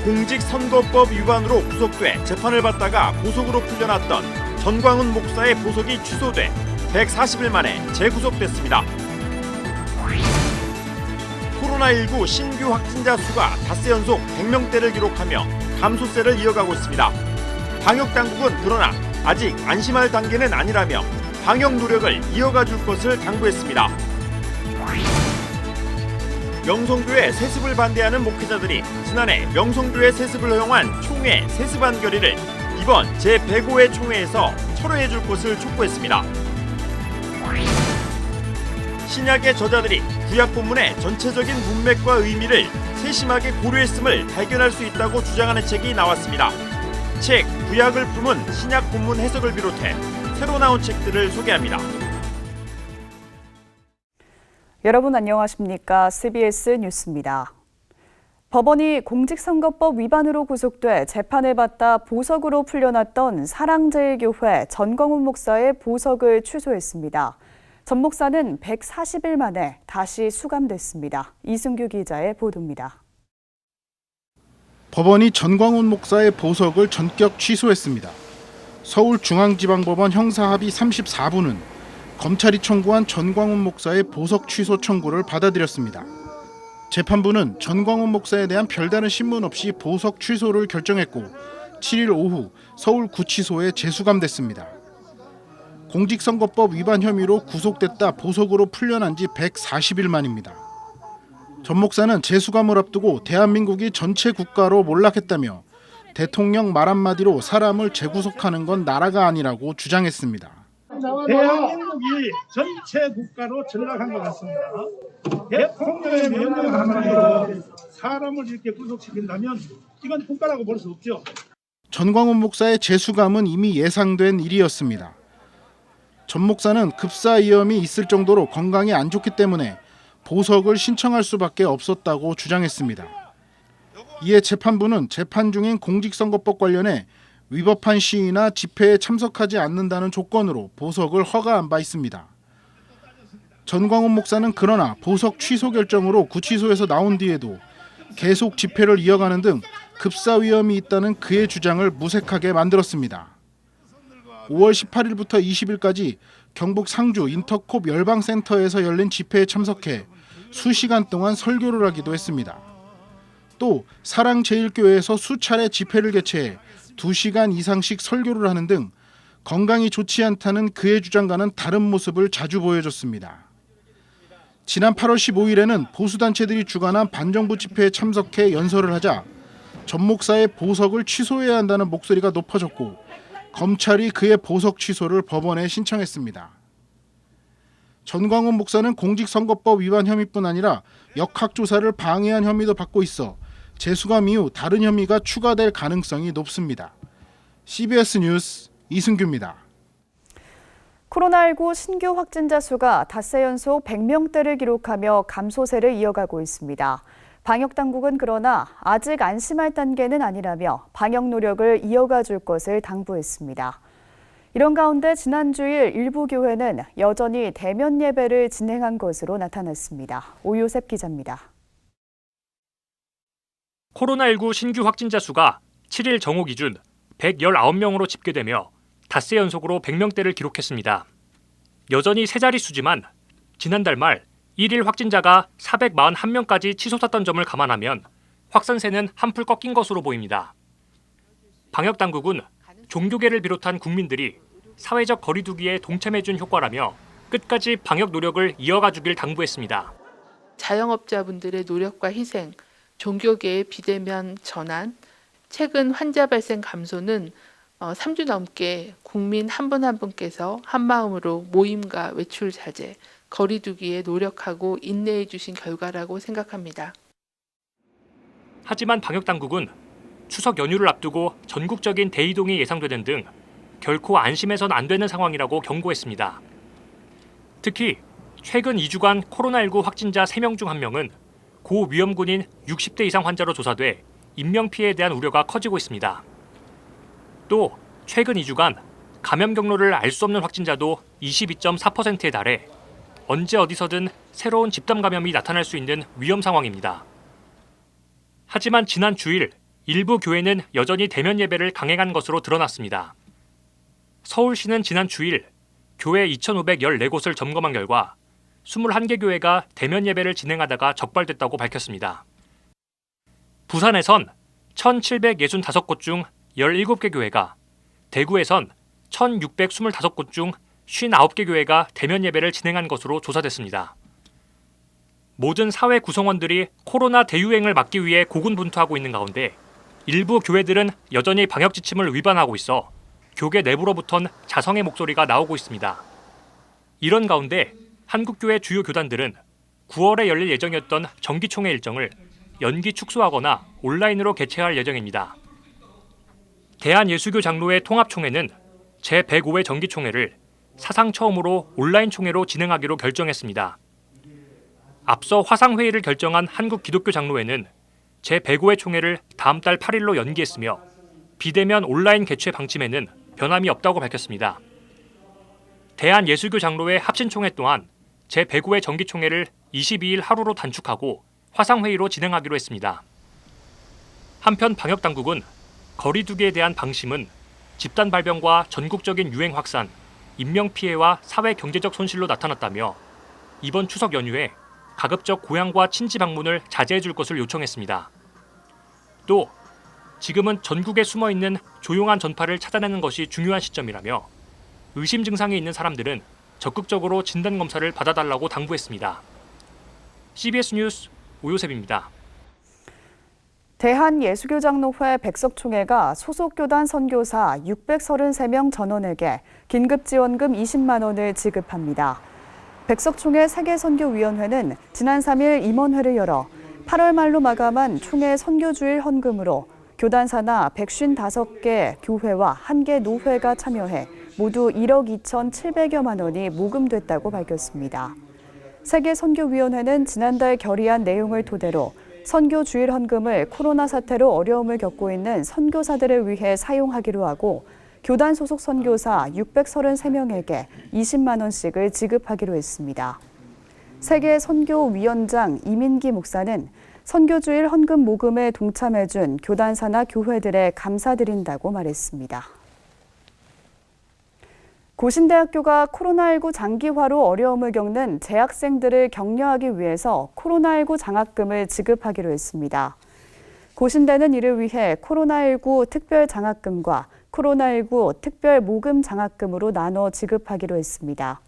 공직선거법 위반으로 구속돼 재판을 받다가 보석으로 풀려났던 전광훈 목사의 보석이 취소돼 140일 만에 재구속됐습니다. 코로나19 신규 확진자 수가 닷새 연속 100명대를 기록하며 감소세를 이어가고 있습니다. 방역당국은 그러나 아직 안심할 단계는 아니라며 방역 노력을 이어가 줄 것을 당부했습니다. 명성교회 세습을 반대하는 목회자들이 지난해 명성교회 세습을 허용한 총회 세습안 결의를 이번 제105회 총회에서 철회해 줄 것을 촉구했습니다. 신약의 저자들이 구약 본문의 전체적인 문맥과 의미를 세심하게 고려했음을 발견할 수 있다고 주장하는 책이 나왔습니다. 책 구약을 품은 신약 본문 해석을 비롯해 새로 나온 책들을 소개합니다. 여러분 안녕하십니까? CBS 뉴스입니다. 법원이 공직선거법 위반으로 구속돼 재판을 받다 보석으로 풀려났던 사랑제일교회 전광훈 목사의 보석을 취소했습니다. 전 목사는 140일 만에 다시 수감됐습니다. 이승규 기자의 보도입니다. 법원이 전광훈 목사의 보석을 전격 취소했습니다. 서울중앙지방법원 형사합의 34부는 검찰이 청구한 전광훈 목사의 보석 취소 청구를 받아들였습니다. 재판부는 전광훈 목사에 대한 별다른 신문 없이 보석 취소를 결정했고 7일 오후 서울구치소에 재수감됐습니다. 공직선거법 위반 혐의로 구속됐다 보석으로 풀려난 지 140일 만입니다. 전 목사는 재수감을 앞두고 대한민국이 전체 국가로 몰락했다며 대통령 말 한마디로 사람을 재구속하는 건 나라가 아니라고 주장했습니다. 대한민국이 전체 국가로 전락한 것 같습니다. 대통령의 명령 한마디로 사람을 이렇게 구속시킨다면 이건 국가라고 볼 수 없죠. 전광훈 목사의 재수감은 이미 예상된 일이었습니다. 전 목사는 급사위험이 있을 정도로 건강이 안 좋기 때문에 보석을 신청할 수밖에 없었다고 주장했습니다. 이에 재판부는 재판 중인 공직선거법 관련해 위법한 시위나 집회에 참석하지 않는다는 조건으로 보석을 허가한 바 있습니다. 전광훈 목사는 그러나 보석 취소 결정으로 구치소에서 나온 뒤에도 계속 집회를 이어가는 등 급사 위험이 있다는 그의 주장을 무색하게 만들었습니다. 5월 18일부터 20일까지 경북 상주 인터콥 열방센터에서 열린 집회에 참석해 수시간 동안 설교를 하기도 했습니다. 또 사랑제일교회에서 수차례 집회를 개최해 2시간 이상씩 설교를 하는 등 건강이 좋지 않다는 그의 주장과는 다른 모습을 자주 보여줬습니다. 지난 8월 15일에는 보수단체들이 주관한 반정부 집회에 참석해 연설을 하자 전 목사의 보석을 취소해야 한다는 목소리가 높아졌고 검찰이 그의 보석 취소를 법원에 신청했습니다. 전광훈 목사는 공직선거법 위반 혐의뿐 아니라 역학조사를 방해한 혐의도 받고 있어 재수감 이후 다른 혐의가 추가될 가능성이 높습니다. CBS 뉴스 이승규입니다. 코로나19 신규 확진자 수가 닷새 연속 100명대를 기록하며 감소세를 이어가고 있습니다. 방역당국은 그러나 아직 안심할 단계는 아니라며 방역 노력을 이어가 줄 것을 당부했습니다. 이런 가운데 지난 주일 일부 교회는 여전히 대면 예배를 진행한 것으로 나타났습니다. 오요셉 기자입니다. 코로나19 신규 확진자 수가 7일 정오 기준 119명으로 집계되며 닷새 연속으로 100명대를 기록했습니다. 여전히 세 자릿수지만 지난달 말 1일 확진자가 441명까지 치솟았던 점을 감안하면 확산세는 한풀 꺾인 것으로 보입니다. 방역당국은 종교계를 비롯한 국민들이 사회적 거리두기에 동참해준 효과라며 끝까지 방역 노력을 이어가 주길 당부했습니다. 자영업자분들의 노력과 희생, 종교계의 비대면 전환, 최근 환자 발생 감소는 3주 넘게 국민 한 분 한 분께서 한마음으로 모임과 외출 자제, 거리두기에 노력하고 인내해 주신 결과라고 생각합니다. 하지만 방역당국은 추석 연휴를 앞두고 전국적인 대이동이 예상되는 등 결코 안심해선 안 되는 상황이라고 경고했습니다. 특히 최근 2주간 코로나19 확진자 3명 중 1명은 고위험군인 60대 이상 환자로 조사돼 인명피해에 대한 우려가 커지고 있습니다. 또 최근 2주간 감염 경로를 알 수 없는 확진자도 22.4%에 달해 언제 어디서든 새로운 집단 감염이 나타날 수 있는 위험 상황입니다. 하지만 지난 주일 일부 교회는 여전히 대면 예배를 강행한 것으로 드러났습니다. 서울시는 지난 주일 교회 2,514곳을 점검한 결과 21개 교회가 대면 예배를 진행하다가 적발됐다고 밝혔습니다. 부산에선 1,765곳 중 17개 교회가, 대구에선 1,625곳 중 59개 교회가 대면 예배를 진행한 것으로 조사됐습니다. 모든 사회 구성원들이 코로나 대유행을 막기 위해 고군분투하고 있는 가운데 일부 교회들은 여전히 방역 지침을 위반하고 있어 교계 내부로부턴 자성의 목소리가 나오고 있습니다. 이런 가운데 한국교회 주요 교단들은 9월에 열릴 예정이었던 정기총회 일정을 연기 축소하거나 온라인으로 개최할 예정입니다. 대한예수교 장로회 통합총회는 제105회 정기총회를 사상 처음으로 온라인 총회로 진행하기로 결정했습니다. 앞서 화상회의를 결정한 한국기독교 장로회는 제105회 총회를 다음 달 8일로 연기했으며 비대면 온라인 개최 방침에는 변함이 없다고 밝혔습니다. 대한예수교 장로회 합신총회 또한 제105회 정기총회를 22일 하루로 단축하고 화상회의로 진행하기로 했습니다. 한편 방역당국은 거리두기에 대한 방침은 집단 발병과 전국적인 유행 확산, 인명피해와 사회 경제적 손실로 나타났다며 이번 추석 연휴에 가급적 고향과 친지 방문을 자제해 줄 것을 요청했습니다. 또 지금은 전국에 숨어있는 조용한 전파를 찾아내는 것이 중요한 시점이라며 의심 증상이 있는 사람들은 적극적으로 진단검사를 받아달라고 당부했습니다. CBS 뉴스 오요셉입니다. 대한예수교장로회 백석총회가 소속 교단 선교사 633명 전원에게 긴급지원금 20만 원을 지급합니다. 백석총회 세계선교위원회는 지난 3일 임원회를 열어 8월 말로 마감한 총회 선교주일 헌금으로 교단 산하 155개 교회와 1개 노회가 참여해 모두 1억 2,700여만 원이 모금됐다고 밝혔습니다. 세계선교위원회는 지난달 결의한 내용을 토대로 선교 주일 헌금을 코로나 사태로 어려움을 겪고 있는 선교사들을 위해 사용하기로 하고 교단 소속 선교사 633명에게 20만 원씩을 지급하기로 했습니다. 세계선교위원장 이민기 목사는 선교 주일 헌금 모금에 동참해준 교단 산하 교회들에 감사드린다고 말했습니다. 고신대학교가 코로나19 장기화로 어려움을 겪는 재학생들을 격려하기 위해서 코로나19 장학금을 지급하기로 했습니다. 고신대는 이를 위해 코로나19 특별 장학금과 코로나19 특별 모금 장학금으로 나눠 지급하기로 했습니다.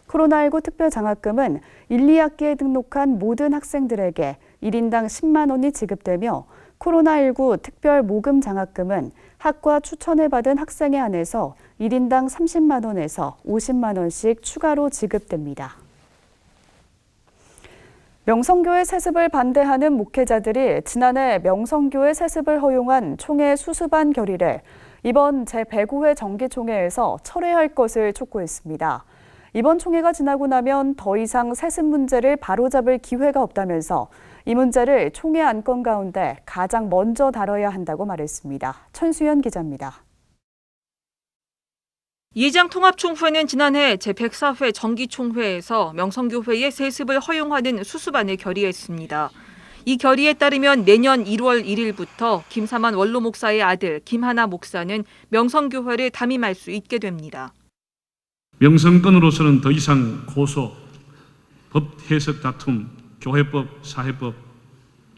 코로나19 특별 장학금은 1, 2학기에 등록한 모든 학생들에게 1인당 10만 원이 지급되며 코로나19 특별 모금 장학금은 학과 추천을 받은 학생에 한해서 1인당 30만 원에서 50만 원씩 추가로 지급됩니다. 명성교회 세습을 반대하는 목회자들이 지난해 명성교회 세습을 허용한 총회 수습안 결의를 이번 제105회 정기총회에서 철회할 것을 촉구했습니다. 이번 총회가 지나고 나면 더 이상 세습 문제를 바로잡을 기회가 없다면서 이 문제를 총회 안건 가운데 가장 먼저 다뤄야 한다고 말했습니다. 천수연 기자입니다. 예장통합총회는 지난해 제104회 정기총회에서 명성교회의 세습을 허용하는 수습안을 결의했습니다. 이 결의에 따르면 내년 1월 1일부터 김사만 원로 목사의 아들 김하나 목사는 명성교회를 담임할 수 있게 됩니다. 명성권으로서는 더 이상 고소, 법 해석 다툼, 교회법, 사회법,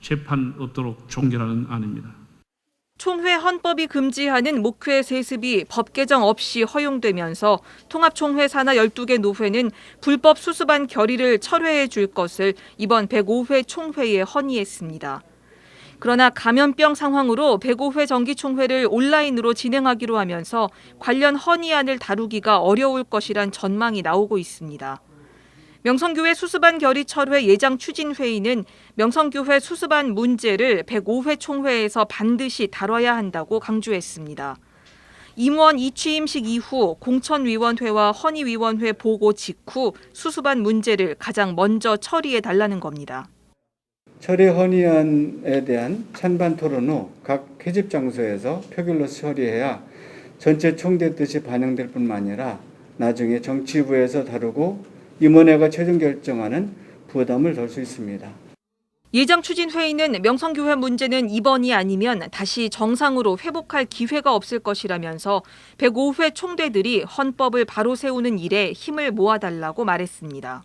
재판 없도록 종결하는 안입니다. 총회 헌법이 금지하는 목회 세습이 법 개정 없이 허용되면서 통합총회 산하 12개 노회는 불법 수습안 결의를 철회해 줄 것을 이번 105회 총회에 헌의했습니다. 그러나 감염병 상황으로 105회 정기총회를 온라인으로 진행하기로 하면서 관련 헌의안을 다루기가 어려울 것이란 전망이 나오고 있습니다. 명성교회 수습안 결의 철회 예장 추진회의는 명성교회 수습안 문제를 105회 총회에서 반드시 다뤄야 한다고 강조했습니다. 임원 이취임식 이후 공천위원회와 헌의위원회 보고 직후 수습안 문제를 가장 먼저 처리해달라는 겁니다. 철회 헌의안에 대한 찬반 토론 후 각 회집 장소에서 표결로 처리해야 전체 총대 뜻이 반영될 뿐만 아니라 나중에 정치부에서 다루고 임원회가 최종 결정하는 부담을 덜 수 있습니다. 예정 추진 회의는 명성교회 문제는 이번이 아니면 다시 정상으로 회복할 기회가 없을 것이라면서 105회 총대들이 헌법을 바로 세우는 일에 힘을 모아달라고 말했습니다.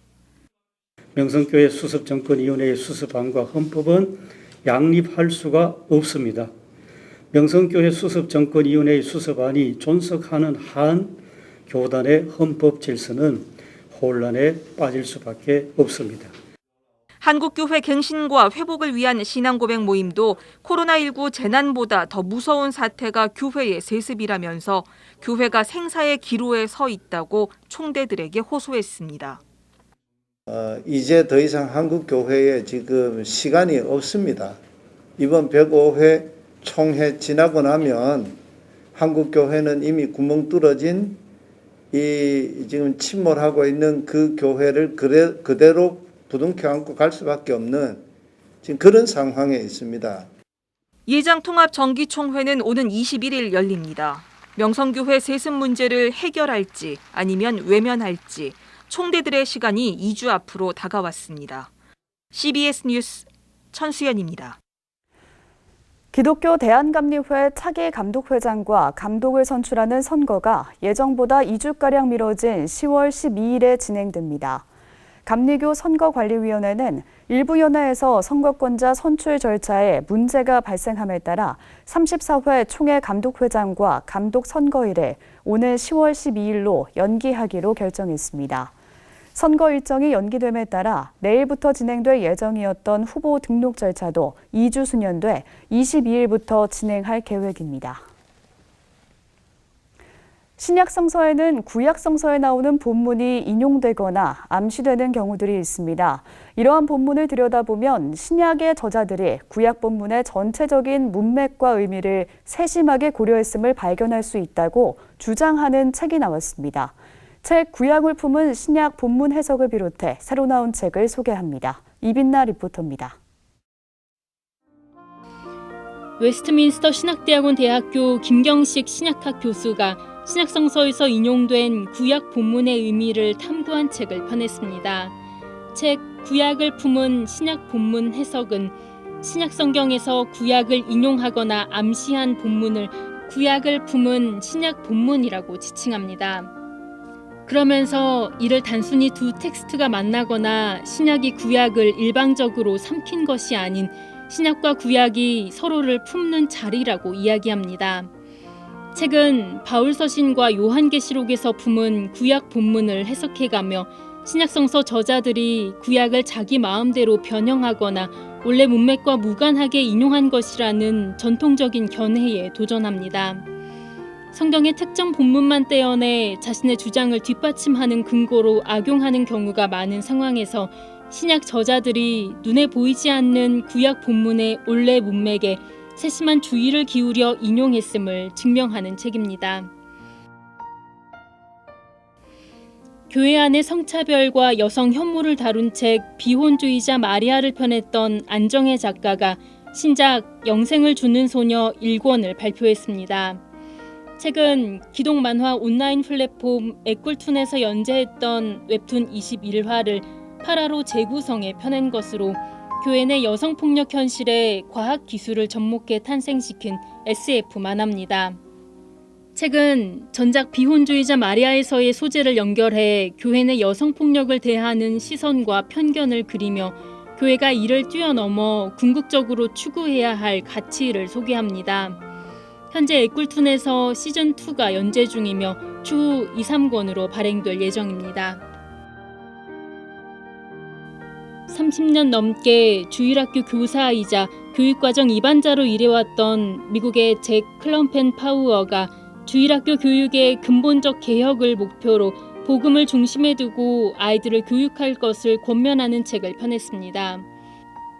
명성교회 수습정권위원회의 수습안과 헌법은 양립할 수가 없습니다. 명성교회 수습정권위원회의 수습안이 존속하는 한 교단의 헌법 질서는 혼란에 빠질 수밖에 없습니다. 한국교회 갱신과 회복을 위한 신앙고백 모임도 코로나19 재난보다 더 무서운 사태가 교회의 세습이라면서 교회가 생사의 기로에 서 있다고 총대들에게 호소했습니다. 이제 더 이상 한국교회에 지금 시간이 없습니다. 이번 105회 총회 지나고 나면 한국교회는 이미 구멍 뚫어진 이 지금 침몰하고 있는 그 교회를 그대로 부둥켜 안고 갈 수밖에 없는 지금 그런 상황에 있습니다. 예장 통합 정기총회는 오는 21일 열립니다. 명성교회 세습 문제를 해결할지 아니면 외면할지 총대들의 시간이 2주 앞으로 다가왔습니다. CBS 뉴스 천수연입니다. 기독교 대한감리회 차기 감독회장과 감독을 선출하는 선거가 예정보다 2주가량 미뤄진 10월 12일에 진행됩니다. 감리교 선거관리위원회는 일부 연회에서 선거권자 선출 절차에 문제가 발생함에 따라 34회 총회 감독회장과 감독 선거일을 오는 10월 12일로 연기하기로 결정했습니다. 선거 일정이 연기됨에 따라 내일부터 진행될 예정이었던 후보 등록 절차도 2주 수년돼 22일부터 진행할 계획입니다. 신약성서에는 구약성서에 나오는 본문이 인용되거나 암시되는 경우들이 있습니다. 이러한 본문을 들여다보면 신약의 저자들이 구약 본문의 전체적인 문맥과 의미를 세심하게 고려했음을 발견할 수 있다고 주장하는 책이 나왔습니다. 책 구약을 품은 신약 본문 해석을 비롯해 새로 나온 책을 소개합니다. 이빈나 리포터입니다. 웨스트민스터 신학대학원 대학교 김경식 신약학 교수가 신약성서에서 인용된 구약 본문의 의미를 탐구한 책을 펴냈습니다. 책 구약을 품은 신약 본문 해석은 신약성경에서 구약을 인용하거나 암시한 본문을 구약을 품은 신약 본문이라고 지칭합니다. 그러면서 이를 단순히 두 텍스트가 만나거나 신약이 구약을 일방적으로 삼킨 것이 아닌 신약과 구약이 서로를 품는 자리라고 이야기합니다. 책은 바울서신과 요한계시록에서 품은 구약 본문을 해석해가며 신약성서 저자들이 구약을 자기 마음대로 변형하거나 원래 문맥과 무관하게 인용한 것이라는 전통적인 견해에 도전합니다. 성경의 특정 본문만 떼어내 자신의 주장을 뒷받침하는 근거로 악용하는 경우가 많은 상황에서 신약 저자들이 눈에 보이지 않는 구약 본문의 원래 문맥에 세심한 주의를 기울여 인용했음을 증명하는 책입니다. 교회 안의 성차별과 여성 혐오를 다룬 책 비혼주의자 마리아를 펴냈던 안정혜 작가가 신작 영생을 주는 소녀 1권을 발표했습니다. 책은 기동 만화 온라인 플랫폼 애꿀툰에서 연재했던 웹툰 21화를 8화로 재구성해 펴낸 것으로 교회 내 여성폭력 현실에 과학기술을 접목해 탄생시킨 SF 만화입니다. 책은 전작 비혼주의자 마리아에서의 소재를 연결해 교회 내 여성폭력을 대하는 시선과 편견을 그리며 교회가 이를 뛰어넘어 궁극적으로 추구해야 할 가치를 소개합니다. 현재 애꿀툰에서 시즌2가 연재 중이며 추후 2, 3권으로 발행될 예정입니다. 30년 넘게 주일학교 교사이자 교육과정 이반자로 일해왔던 미국의 잭 클럼펜 파우어가 주일학교 교육의 근본적 개혁을 목표로 복음을 중심에 두고 아이들을 교육할 것을 권면하는 책을 펴냈습니다.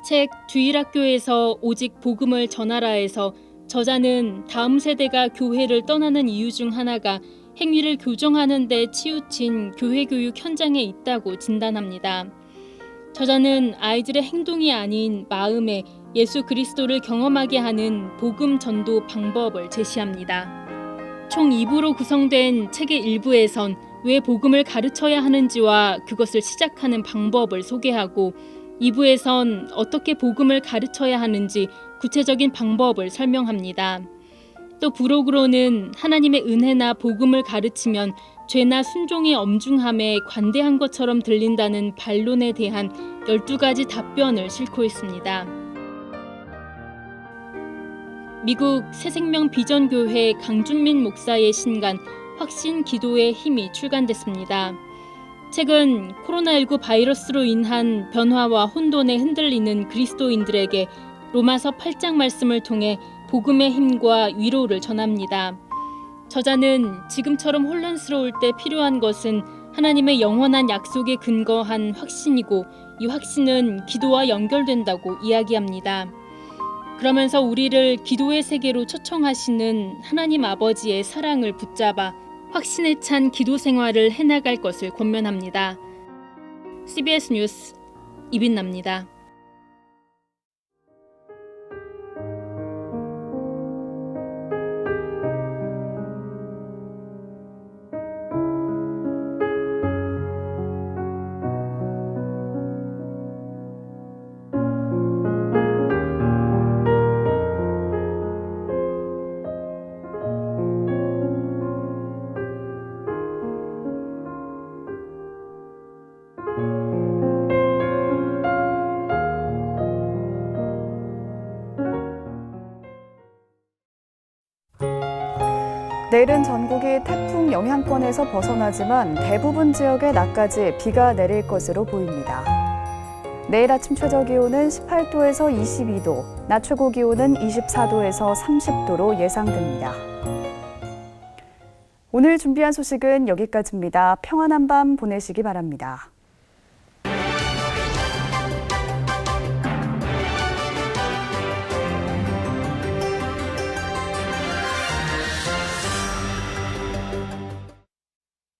책 주일학교에서 오직 복음을 전하라에서 저자는 다음 세대가 교회를 떠나는 이유 중 하나가 행위를 교정하는 데 치우친 교회 교육 현장에 있다고 진단합니다. 저자는 아이들의 행동이 아닌 마음에 예수 그리스도를 경험하게 하는 복음 전도 방법을 제시합니다. 총 2부로 구성된 책의 일부에선 왜 복음을 가르쳐야 하는지와 그것을 시작하는 방법을 소개하고 2부에선 어떻게 복음을 가르쳐야 하는지 구체적인 방법을 설명합니다. 또 부록으로는 하나님의 은혜나 복음을 가르치면 죄나 순종의 엄중함에 관대한 것처럼 들린다는 반론에 대한 12가지 답변을 싣고 있습니다. 미국 새생명 비전교회 강준민 목사의 신간 확신 기도의 힘이 출간됐습니다. 책은 코로나19 바이러스로 인한 변화와 혼돈에 흔들리는 그리스도인들에게 로마서 8장 말씀을 통해 복음의 힘과 위로를 전합니다. 저자는 지금처럼 혼란스러울 때 필요한 것은 하나님의 영원한 약속에 근거한 확신이고 이 확신은 기도와 연결된다고 이야기합니다. 그러면서 우리를 기도의 세계로 초청하시는 하나님 아버지의 사랑을 붙잡아 확신에 찬 기도 생활을 해나갈 것을 권면합니다. CBS 뉴스 이빈나입니다. 내일은 전국이 태풍 영향권에서 벗어나지만 대부분 지역에 낮까지 비가 내릴 것으로 보입니다. 내일 아침 최저 기온은 18도에서 22도, 낮 최고 기온은 24도에서 30도로 예상됩니다. 오늘 준비한 소식은 여기까지입니다. 평안한 밤 보내시기 바랍니다.